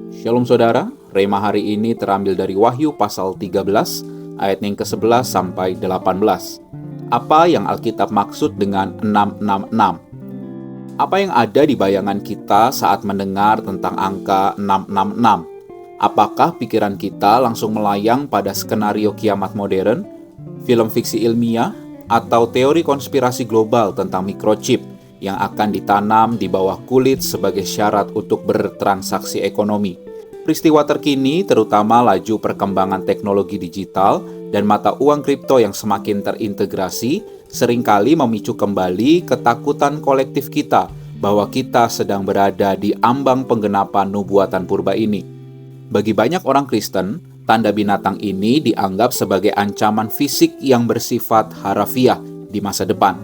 Shalom saudara, Rema hari ini terambil dari Wahyu pasal 13, ayat yang ke-11 sampai 18. Apa yang Alkitab maksud dengan 666? Apa yang ada di bayangan kita saat mendengar tentang angka 666? Apakah pikiran kita langsung melayang pada skenario kiamat modern, film fiksi ilmiah, atau teori konspirasi global tentang microchip yang akan ditanam di bawah kulit sebagai syarat untuk bertransaksi ekonomi? Peristiwa terkini, terutama laju perkembangan teknologi digital dan mata uang kripto yang semakin terintegrasi, seringkali memicu kembali ketakutan kolektif kita bahwa kita sedang berada di ambang penggenapan nubuatan purba ini. Bagi banyak orang Kristen, tanda binatang ini dianggap sebagai ancaman fisik yang bersifat harafiah di masa depan.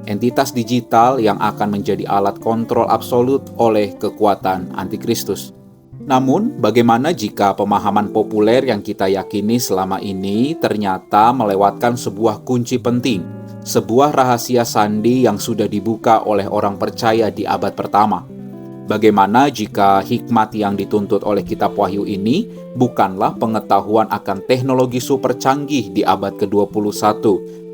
Entitas digital yang akan menjadi alat kontrol absolut oleh kekuatan antikristus. Namun, bagaimana jika pemahaman populer yang kita yakini selama ini ternyata melewatkan sebuah kunci penting, sebuah rahasia sandi yang sudah dibuka oleh orang percaya di abad pertama? Bagaimana jika hikmat yang dituntut oleh kitab Wahyu ini bukanlah pengetahuan akan teknologi super canggih di abad ke-21,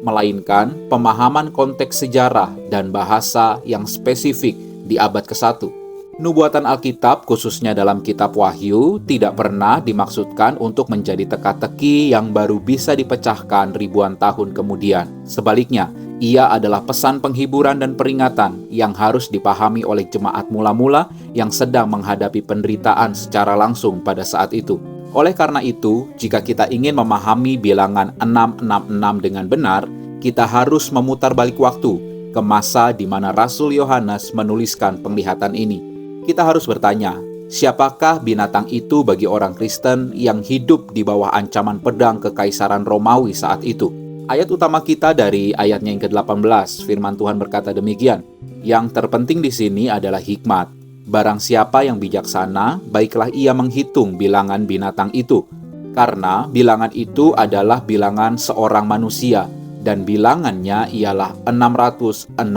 melainkan pemahaman konteks sejarah dan bahasa yang spesifik di abad ke-1? Nubuatan Alkitab, khususnya dalam kitab Wahyu, tidak pernah dimaksudkan untuk menjadi teka-teki yang baru bisa dipecahkan ribuan tahun kemudian. Sebaliknya, ia adalah pesan penghiburan dan peringatan yang harus dipahami oleh jemaat mula-mula yang sedang menghadapi penderitaan secara langsung pada saat itu. Oleh karena itu, jika kita ingin memahami bilangan 666 dengan benar, kita harus memutar balik waktu ke masa di mana Rasul Yohanes menuliskan penglihatan ini. Kita harus bertanya, siapakah binatang itu bagi orang Kristen yang hidup di bawah ancaman pedang kekaisaran Romawi saat itu? Ayat utama kita dari ayatnya yang ke-18, firman Tuhan berkata demikian, yang terpenting di sini adalah hikmat. Barang siapa yang bijaksana, baiklah ia menghitung bilangan binatang itu, karena bilangan itu adalah bilangan seorang manusia, dan bilangannya ialah 666.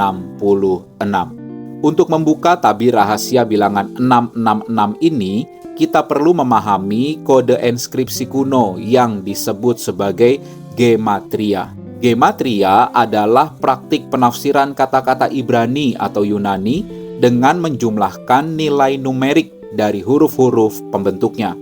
Untuk membuka tabir rahasia bilangan 666 ini, kita perlu memahami kode enskripsi kuno yang disebut sebagai gematria. Gematria adalah praktik penafsiran kata-kata Ibrani atau Yunani dengan menjumlahkan nilai numerik dari huruf-huruf pembentuknya.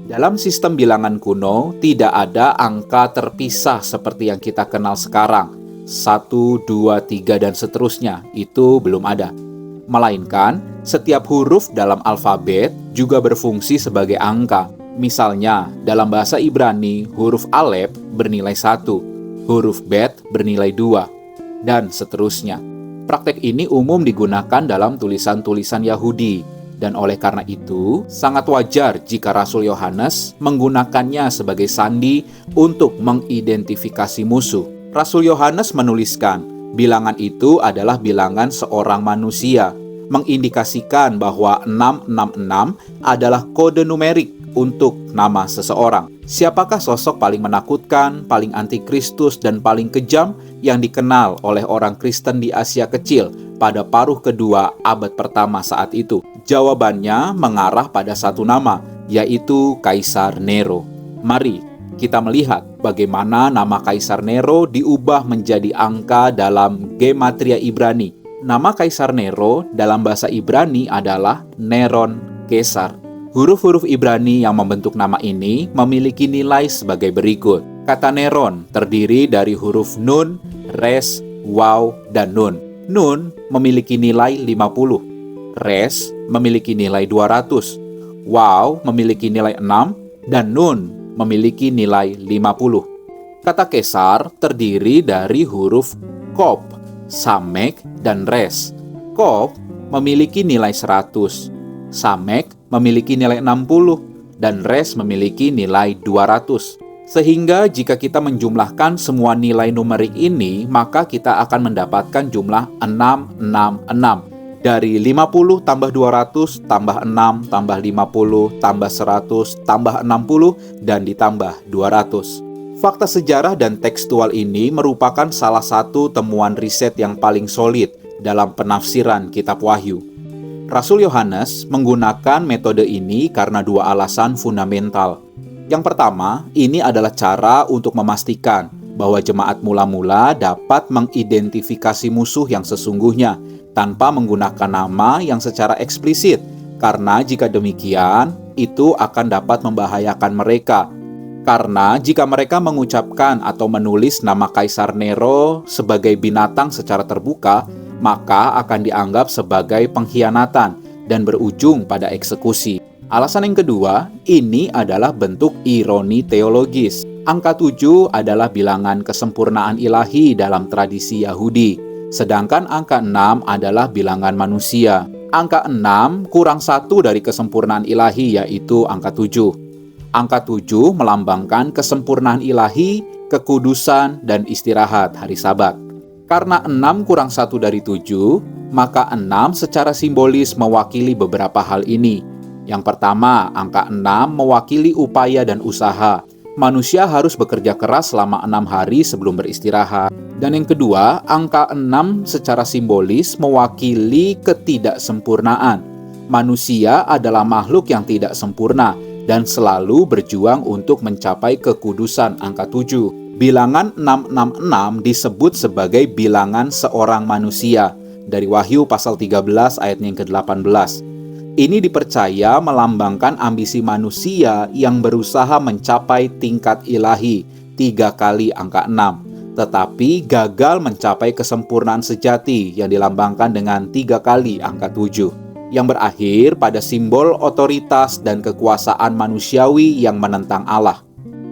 Dalam sistem bilangan kuno, tidak ada angka terpisah seperti yang kita kenal sekarang. 1, 2, 3, dan seterusnya. Itu belum ada. Melainkan, setiap huruf dalam alfabet juga berfungsi sebagai angka. Misalnya, dalam bahasa Ibrani, huruf Alef bernilai 1, huruf Bet bernilai 2, dan seterusnya. Praktek ini umum digunakan dalam tulisan-tulisan Yahudi, dan oleh karena itu, sangat wajar jika Rasul Yohanes menggunakannya sebagai sandi untuk mengidentifikasi musuh. Rasul Yohanes menuliskan, bilangan itu adalah bilangan seorang manusia, mengindikasikan bahwa 666 adalah kode numerik untuk nama seseorang. Siapakah sosok paling menakutkan, paling antikristus, dan paling kejam yang dikenal oleh orang Kristen di Asia Kecil pada paruh kedua abad pertama saat itu? Jawabannya mengarah pada satu nama, yaitu Kaisar Nero. Mari kita melihat bagaimana nama Kaisar Nero diubah menjadi angka dalam gematria Ibrani. Nama Kaisar Nero dalam bahasa Ibrani adalah Neron Kaisar. Huruf-huruf Ibrani yang membentuk nama ini memiliki nilai sebagai berikut. Kata Neron terdiri dari huruf Nun, Res, Waw, dan Nun. Nun memiliki nilai 50. Res memiliki nilai 200. Waw memiliki nilai 6. Dan Nun memiliki nilai 50. Kata Kaisar terdiri dari huruf Kop, Samek, dan Res. Kop memiliki nilai 100, Samek memiliki nilai 60, dan Res memiliki nilai 200. Sehingga jika kita menjumlahkan semua nilai numerik ini, maka kita akan mendapatkan jumlah 666. Dari 50 tambah 200 tambah 6 tambah 50 tambah 100 tambah 60 dan ditambah 200. Fakta sejarah dan tekstual ini merupakan salah satu temuan riset yang paling solid dalam penafsiran kitab Wahyu. Rasul Yohanes menggunakan metode ini karena dua alasan fundamental. Yang pertama, ini adalah cara untuk memastikan bahwa jemaat mula-mula dapat mengidentifikasi musuh yang sesungguhnya tanpa menggunakan nama yang secara eksplisit, karena jika demikian, itu akan dapat membahayakan mereka. Karena jika mereka mengucapkan atau menulis nama Kaisar Nero sebagai binatang secara terbuka, maka akan dianggap sebagai pengkhianatan dan berujung pada eksekusi. Alasan yang kedua, ini adalah bentuk ironi teologis. Angka 7 adalah bilangan kesempurnaan ilahi dalam tradisi Yahudi, sedangkan angka 6 adalah bilangan manusia. Angka 6 kurang 1 dari kesempurnaan ilahi, yaitu angka 7. Angka 7 melambangkan kesempurnaan ilahi, kekudusan, dan istirahat hari Sabat. Karena 6 kurang 1 dari 7, maka 6 secara simbolis mewakili beberapa hal ini. Yang pertama, angka 6 mewakili upaya dan usaha. Manusia harus bekerja keras selama 6 hari sebelum beristirahat. Dan yang kedua, angka 6 secara simbolis mewakili ketidaksempurnaan. Manusia adalah makhluk yang tidak sempurna dan selalu berjuang untuk mencapai kekudusan angka 7. Bilangan 666 disebut sebagai bilangan seorang manusia dari Wahyu pasal 13 ayat yang ke-18. Ini dipercaya melambangkan ambisi manusia yang berusaha mencapai tingkat ilahi 3 kali angka 6, tetapi gagal mencapai kesempurnaan sejati yang dilambangkan dengan 3 kali angka 7, yang berakhir pada simbol otoritas dan kekuasaan manusiawi yang menentang Allah.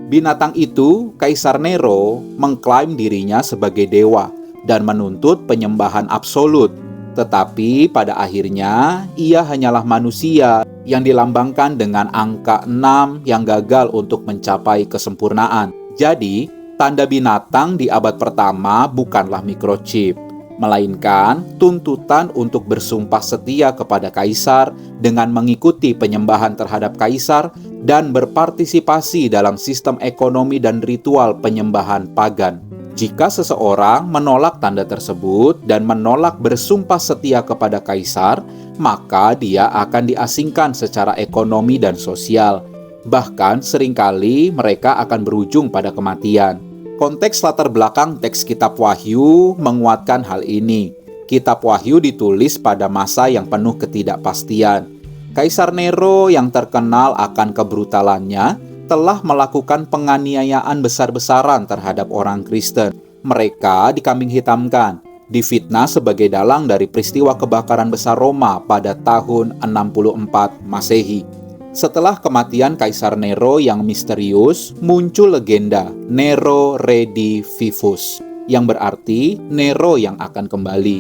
Binatang itu, Kaisar Nero, mengklaim dirinya sebagai dewa dan menuntut penyembahan absolut. Tetapi pada akhirnya, ia hanyalah manusia yang dilambangkan dengan angka 6 yang gagal untuk mencapai kesempurnaan. Jadi, tanda binatang di abad pertama bukanlah microchip, melainkan tuntutan untuk bersumpah setia kepada kaisar dengan mengikuti penyembahan terhadap kaisar dan berpartisipasi dalam sistem ekonomi dan ritual penyembahan pagan. Jika seseorang menolak tanda tersebut dan menolak bersumpah setia kepada kaisar, maka dia akan diasingkan secara ekonomi dan sosial. Bahkan seringkali mereka akan berujung pada kematian. Konteks latar belakang teks Kitab Wahyu menguatkan hal ini. Kitab Wahyu ditulis pada masa yang penuh ketidakpastian. Kaisar Nero yang terkenal akan kebrutalannya telah melakukan penganiayaan besar-besaran terhadap orang Kristen. Mereka dikambing hitamkan, difitnah sebagai dalang dari peristiwa kebakaran besar Roma pada tahun 64 Masehi. Setelah kematian Kaisar Nero yang misterius, muncul legenda Nero Redivivus, yang berarti Nero yang akan kembali.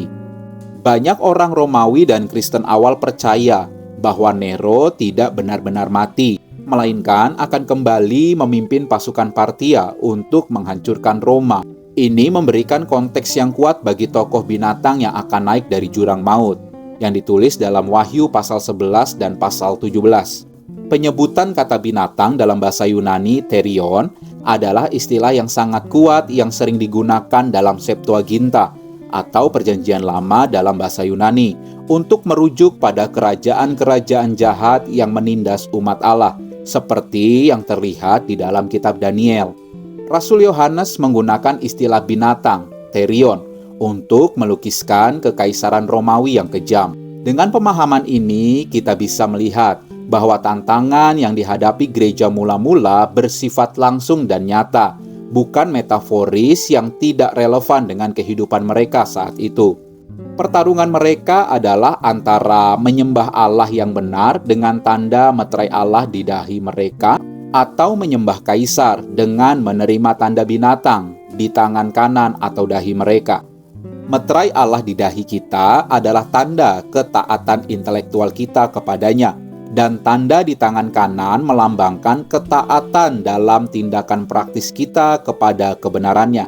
Banyak orang Romawi dan Kristen awal percaya bahwa Nero tidak benar-benar mati, melainkan akan kembali memimpin pasukan Partia untuk menghancurkan Roma. Ini memberikan konteks yang kuat bagi tokoh binatang yang akan naik dari jurang maut, yang ditulis dalam Wahyu pasal 11 dan pasal 17. Penyebutan kata binatang dalam bahasa Yunani, therion, adalah istilah yang sangat kuat yang sering digunakan dalam Septuaginta atau Perjanjian Lama dalam bahasa Yunani untuk merujuk pada kerajaan-kerajaan jahat yang menindas umat Allah, seperti yang terlihat di dalam kitab Daniel. Rasul Yohanes menggunakan istilah binatang, therion, untuk melukiskan kekaisaran Romawi yang kejam. Dengan pemahaman ini, kita bisa melihat bahwa tantangan yang dihadapi gereja mula-mula bersifat langsung dan nyata, bukan metaforis yang tidak relevan dengan kehidupan mereka saat itu. Pertarungan mereka adalah antara menyembah Allah yang benar dengan tanda meterai Allah di dahi mereka, atau menyembah kaisar dengan menerima tanda binatang di tangan kanan atau dahi mereka. Meterai Allah di dahi kita adalah tanda ketaatan intelektual kita kepadanya, dan tanda di tangan kanan melambangkan ketaatan dalam tindakan praktis kita kepada kebenarannya.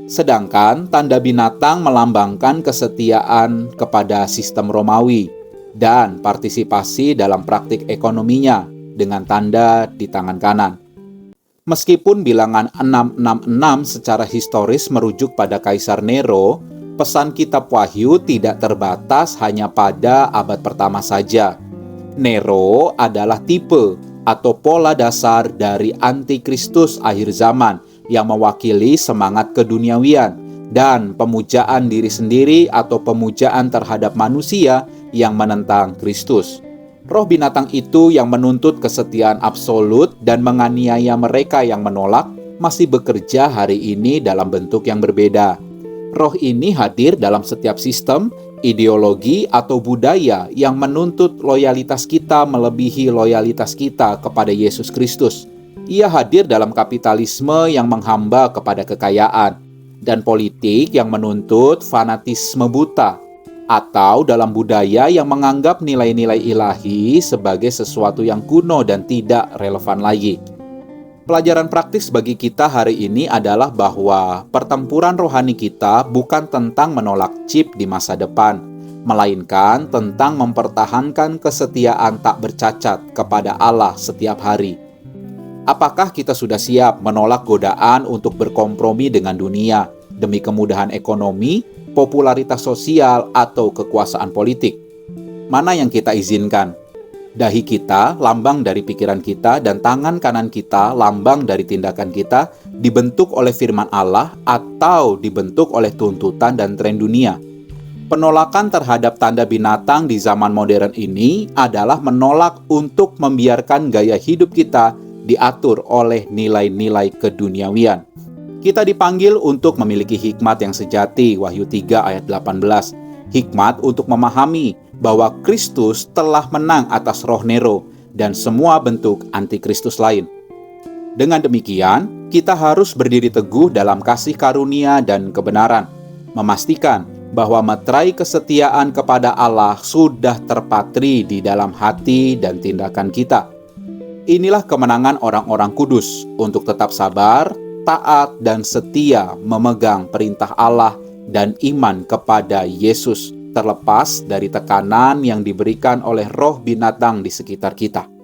Sedangkan tanda binatang melambangkan kesetiaan kepada sistem Romawi dan partisipasi dalam praktik ekonominya dengan tanda di tangan kanan. Meskipun bilangan 666 secara historis merujuk pada Kaisar Nero, Pesan kitab Wahyu tidak terbatas hanya pada abad pertama saja. Nero adalah tipe atau pola dasar dari antikristus akhir zaman yang mewakili semangat keduniawian dan pemujaan diri sendiri atau pemujaan terhadap manusia yang menentang Kristus. Roh binatang itu yang menuntut kesetiaan absolut dan menganiaya mereka yang menolak masih bekerja hari ini dalam bentuk yang berbeda. Roh ini hadir dalam setiap sistem, ideologi, atau budaya yang menuntut loyalitas kita melebihi loyalitas kita kepada Yesus Kristus. Ia hadir dalam kapitalisme yang menghamba kepada kekayaan, dan politik yang menuntut fanatisme buta, atau dalam budaya yang menganggap nilai-nilai ilahi sebagai sesuatu yang kuno dan tidak relevan lagi. Pelajaran praktis bagi kita hari ini adalah bahwa pertempuran rohani kita bukan tentang menolak chip di masa depan, melainkan tentang mempertahankan kesetiaan tak bercacat kepada Allah setiap hari. Apakah kita sudah siap menolak godaan untuk berkompromi dengan dunia demi kemudahan ekonomi, popularitas sosial, atau kekuasaan politik? Mana yang kita izinkan? Dahi kita, lambang dari pikiran kita, dan tangan kanan kita, lambang dari tindakan kita, dibentuk oleh firman Allah atau dibentuk oleh tuntutan dan tren dunia. Penolakan terhadap tanda binatang di zaman modern ini adalah menolak untuk membiarkan gaya hidup kita diatur oleh nilai-nilai keduniawian. Kita dipanggil untuk memiliki hikmat yang sejati, Wahyu 3 ayat 18. Hikmat untuk memahami bahwa Kristus telah menang atas roh Nero dan semua bentuk antikristus lain. Dengan demikian, kita harus berdiri teguh dalam kasih karunia dan kebenaran, memastikan bahwa meterai kesetiaan kepada Allah sudah terpatri di dalam hati dan tindakan kita. Inilah kemenangan orang-orang kudus untuk tetap sabar, taat, dan setia memegang perintah Allah dan iman kepada Yesus, terlepas dari tekanan yang diberikan oleh roh binatang di sekitar kita.